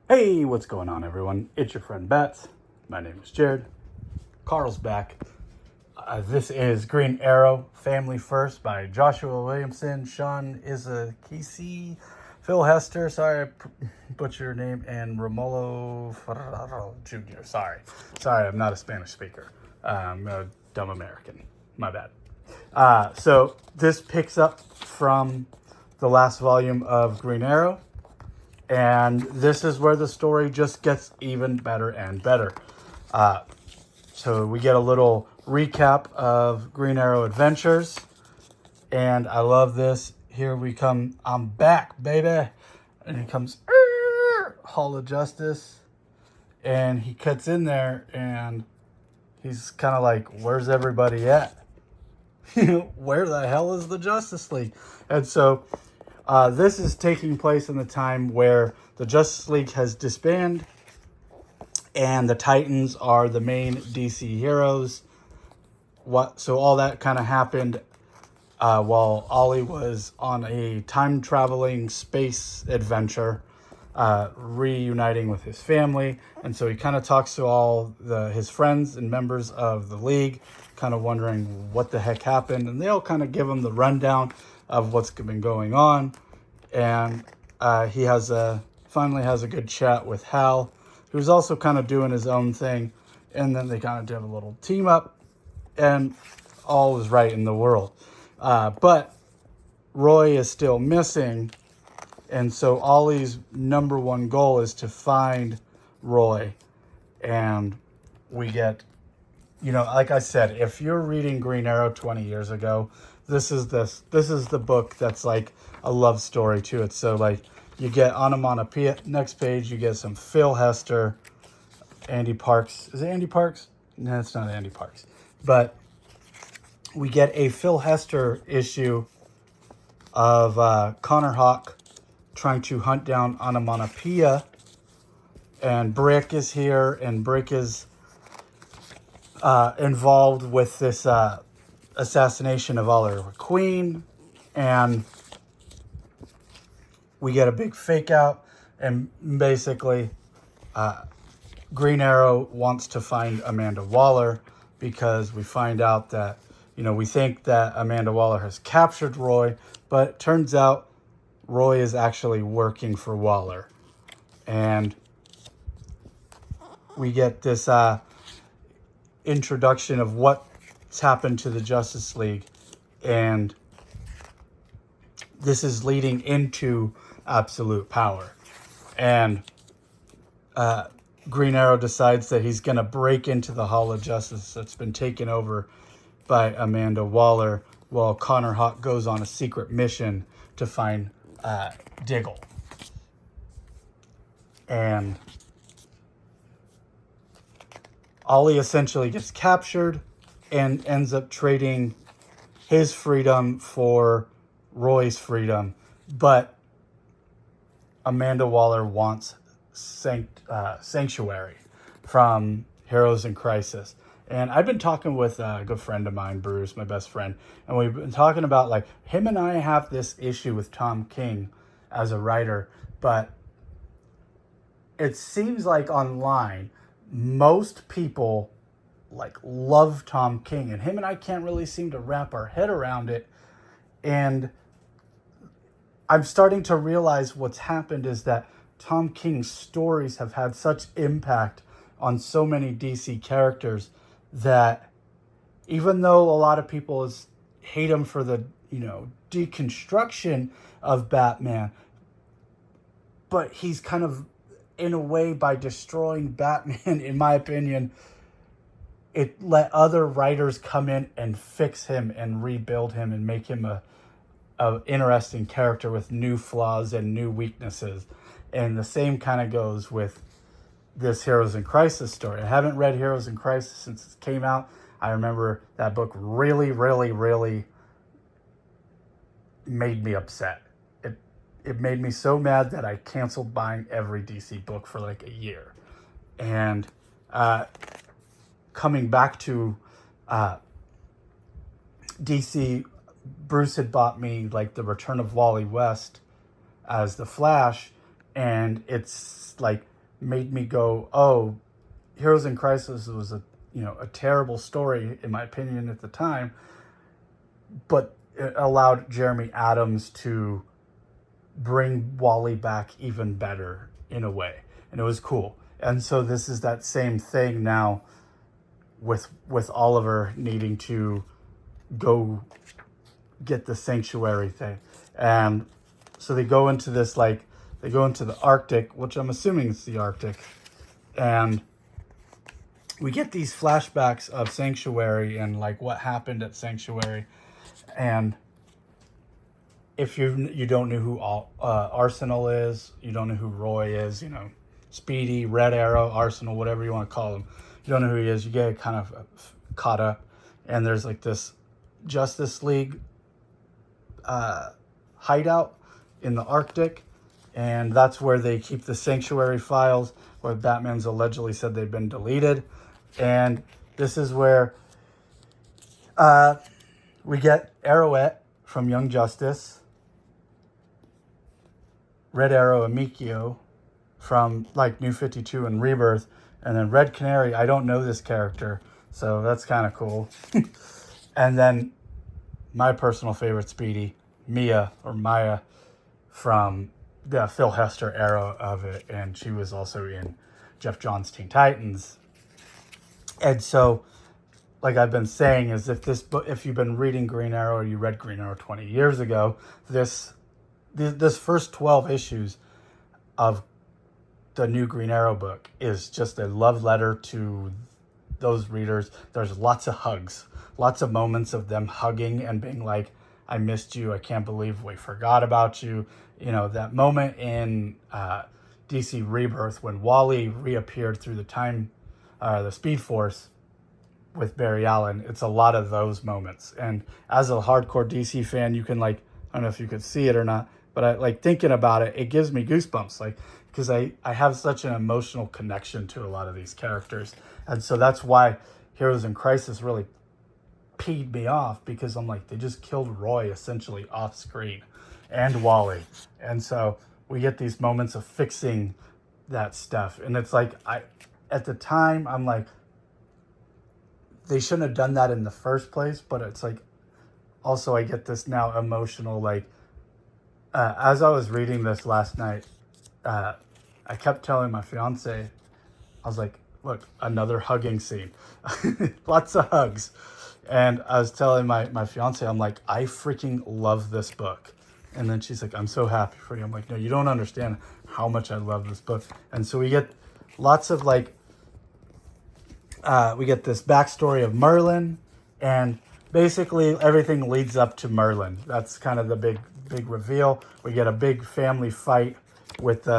Hey, what's going on, everyone? It's your friend Bats. My name is Jared. Carl's back. This is Green Arrow, Family First by Joshua Williamson, Sean Izakisi, Phil Hester, sorry I butchered your name, and Romulo Ferraro Jr. Sorry, I'm not a Spanish speaker. I'm a dumb American. My bad. So this picks up from the last volume of Green Arrow. And this is where the story just gets even better and better. So we get a little recap of Green Arrow Adventures. And I love this. Here we come. I'm back, baby. And he comes, Hall of Justice. And he cuts in there and he's kind of like, where's everybody at? Where the hell is the Justice League? And so this is taking place in the time where the Justice League has disbanded and the Titans are the main DC heroes. So all that kind of happened while Ollie was on a time-traveling space adventure, reuniting with his family. And so he kind of talks to all his friends and members of the League, kind of wondering what the heck happened. And they all kind of give him the rundown of what's been going on. And he finally has a good chat with Hal, who's also kind of doing his own thing. And then they kind of have a little team up, and all is right in the world. But Roy is still missing, and so Ollie's number one goal is to find Roy. And we get, like I said, if you're reading Green Arrow 20 years ago, this is the book that's like a love story to it. So like you get onomatopoeia. Next page, you get some Phil Hester, Andy Parks. Is it Andy Parks? No, it's not Andy Parks. But we get a Phil Hester issue of Connor Hawk trying to hunt down onomatopoeia. And Brick is here, and Brick is involved with this assassination of Oliver Queen. And we get a big fake out, and basically Green Arrow wants to find Amanda Waller because we find out that, we think that Amanda Waller has captured Roy, but it turns out Roy is actually working for Waller. And we get this introduction of what's happened to the Justice League, and this is leading into absolute power. And Green Arrow decides that he's going to break into the Hall of Justice that's been taken over by Amanda Waller, while Connor Hawk goes on a secret mission to find Diggle. And Ollie essentially gets captured and ends up trading his freedom for Roy's freedom. But Amanda Waller wants sanctuary from Heroes in Crisis. And I've been talking with a good friend of mine, Bruce, my best friend, and we've been talking about, like, him and I have this issue with Tom King as a writer, but it seems like online, most people, like, love Tom King, and him and I can't really seem to wrap our head around it. And I'm starting to realize what's happened is that Tom King's stories have had such impact on so many DC characters that even though a lot of people hate him for the, deconstruction of Batman, but he's kind of, in a way, by destroying Batman, in my opinion, it let other writers come in and fix him and rebuild him and make him a interesting character with new flaws and new weaknesses. And the same kind of goes with this Heroes in Crisis story. I haven't read Heroes in Crisis since it came out. I remember that book really, really, really made me upset. It made me so mad that I canceled buying every DC book for like a year. And coming back to DC, Bruce had bought me like The Return of Wally West as the Flash, and it's like made me go, oh, Heroes in Crisis was a terrible story in my opinion at the time, but it allowed Jeremy Adams to bring Wally back even better in a way, and it was cool. And so this is that same thing now with Oliver needing to go get the sanctuary thing. And so they go into the Arctic, which I'm assuming is the Arctic, and we get these flashbacks of Sanctuary and like what happened at Sanctuary. And if you don't know who Arsenal is, you don't know who Roy is, Speedy, Red Arrow, Arsenal, whatever you want to call him, you don't know who he is, you get kind of caught up. And there's like this Justice League hideout in the Arctic, and that's where they keep the Sanctuary files, where Batman's allegedly said they've been deleted. And this is where we get Arrowette from Young Justice, Red Arrow and Mikio from like New 52 and Rebirth, and then Red Canary, I don't know this character, so that's kind of cool. And then my personal favorite, Speedy, Mia from the Phil Hester era of it, and she was also in Jeff Johns' Teen Titans. And so, like I've been saying, is if you've been reading Green Arrow or you read Green Arrow 20 years ago, this first 12 issues of the new Green Arrow book is just a love letter to those readers. There's lots of hugs, lots of moments of them hugging and being like, I missed you, I can't believe we forgot about you. That moment in DC Rebirth when Wally reappeared through the Speed Force with Barry Allen, it's a lot of those moments. And as a hardcore DC fan, you can I don't know if you could see it or not, but I like thinking about it, it gives me goosebumps, because I have such an emotional connection to a lot of these characters. And so that's why Heroes in Crisis really peed me off, because I'm like, they just killed Roy essentially off screen and Wally. And so we get these moments of fixing that stuff. And it's like, at the time, I'm like, they shouldn't have done that in the first place. But it's like, also I get this now emotional, as I was reading this last night, I kept telling my fiance, I was like, look, another hugging scene. Lots of hugs. And I was telling my fiance, I'm like, I freaking love this book. And then she's like, I'm so happy for you. I'm like, no, you don't understand how much I love this book. And so we get lots of we get this backstory of Merlin, and basically everything leads up to Merlin. That's kind of the big reveal. We get a big family fight with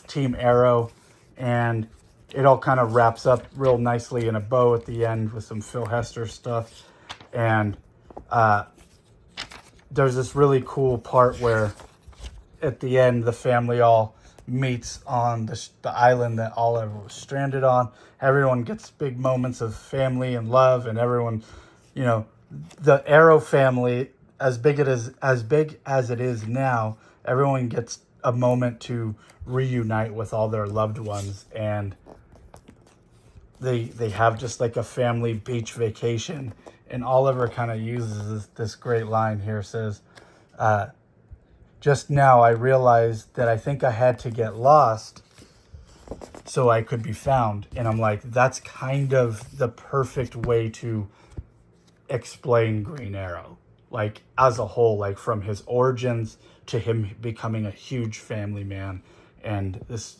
Team Arrow, and it all kind of wraps up real nicely in a bow at the end with some Phil Hester stuff. And there's this really cool part where at the end the family all meets on the island that Oliver was stranded on. Everyone gets big moments of family and love, and everyone, the Arrow family, as big as it is now, everyone gets a moment to reunite with all their loved ones, and they have just like a family beach vacation. And Oliver kind of uses this great line here, says, just now I realized that I think I had to get lost so I could be found. And I'm like, that's kind of the perfect way to explain Green Arrow, as a whole, from his origins to him becoming a huge family man and this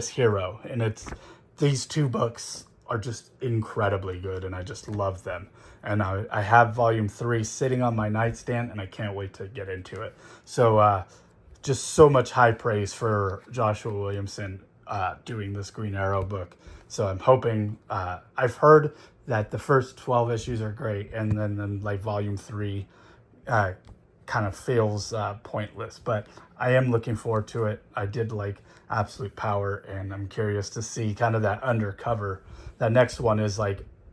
hero. And these two books are just incredibly good, and I just love them. And I have volume 3 sitting on my nightstand, and I can't wait to get into it. So just so much high praise for Joshua Williamson doing this Green Arrow book. So I'm hoping, I've heard that the first 12 issues are great, and then volume 3 kind of feels pointless, but I am looking forward to it. I did like Absolute Power, and I'm curious to see kind of that undercover. That next one is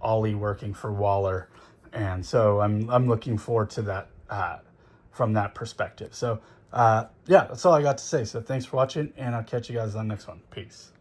Ollie working for Waller, and so I'm looking forward to that from that perspective. So Yeah, that's all I got to say. So thanks for watching, and I'll catch you guys on the next one. Peace.